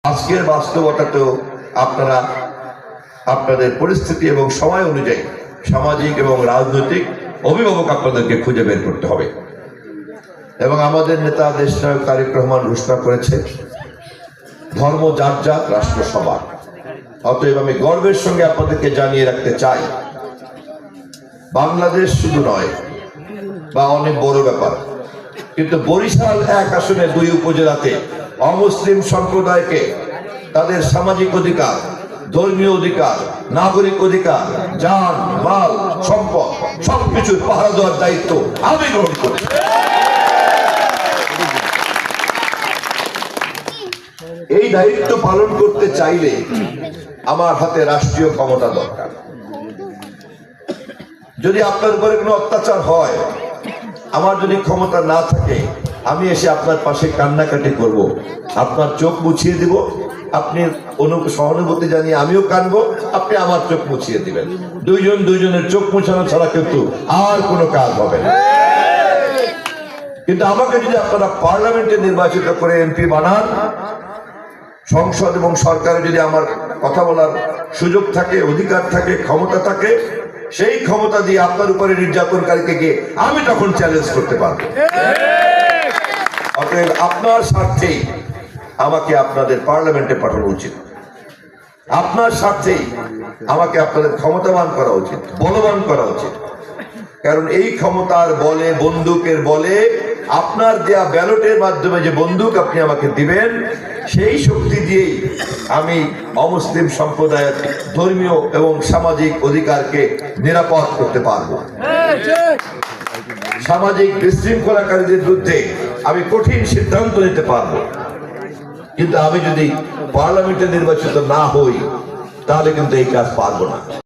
আজকের বাস্তবতাতেও আপনারা আপনাদের পরিস্থিতি এবং সময় অনুযায়ী সামাজিক এবং রাজনৈতিক অভিভাবক আপনাদেরকে খুঁজে বের করতে হবে। এবং আমাদের নেতা দেশনায়ক তারেক রহমান ঘোষণা করেছে, ধর্ম যার যার, রাষ্ট্র সবার। অতএব আমি গর্বের সঙ্গে আপনাদেরকে জানিয়ে রাখতে চাই, বাংলাদেশ শুধু নয় বা অনেক বড় ব্যাপার, কিন্তু বরিশাল এক আসনে 2 উপজেলাতে অমুসলিম সম্প্রদায়কে তাদের সামাজিক অধিকার, ধর্মীয় অধিকার, নাগরিক অধিকার, জান মাল সম্পদ সবকিছুর পাহারা দেওয়ার দায়িত্ব আমি গ্রহণ করি। এই দায়িত্ব পালন করতে চাইলে আমার হাতে রাষ্ট্রীয় ক্ষমতা দরকার। যদি আপনার উপরে কোনো অত্যাচার হয়, আমার যদি ক্ষমতা না থাকে, আমি এসে আপনার পাশে কান্নাকাটি করব, আপনার চোখ মুছিয়ে দিব, আপনি সহানুভূতি জানিয়ে আমিও কাঁদবো, আপনি আমার চোখ মুছিয়ে দিবেন। দুইজনের চোখ মুছানো ছাড়া কিন্তু আর কোনো কাজ হবে না। কিন্তু আমাকে যদি আপনারা পার্লামেন্টে নির্বাচিত করে এমপি বানান, সংসদ এবং সরকারে যদি আমার কথা বলার সুযোগ থাকে, অধিকার থাকে, ক্ষমতা থাকে, সেই ক্ষমতা দিয়ে আপনার উপরে নির্যাতনকারীকে গিয়ে আমি তখন চ্যালেঞ্জ করতে পারবো। অতএব আপনার স্বার্থেই আমাকে আপনাদের পার্লামেন্টে পাঠানো উচিত, আপনার স্বার্থেই আমাকে আপনাদের ক্ষমতাবান করা উচিত, বলবান করা উচিত। কারণ এই ক্ষমতার বলে, বন্দুকের বলে, আপনার দেয়া ব্যালটের মাধ্যমে যে বন্দুক আপনি আমাকে দিবেন, সেই শক্তি দিয়েই আমি অমুসলিম সম্প্রদায়ের ধর্মীয় এবং সামাজিক অধিকারকে নিরাপদ করতে পারবো। সামাজিক বিশৃঙ্খলাকারীদের বিরুদ্ধে আমি কঠিন সিদ্ধান্ত নিতে পারবো। কিন্তু আমি যদি পার্লামেন্টে নির্বাচিত না হই, তাহলে কিন্তু এই কাজ পারবো না।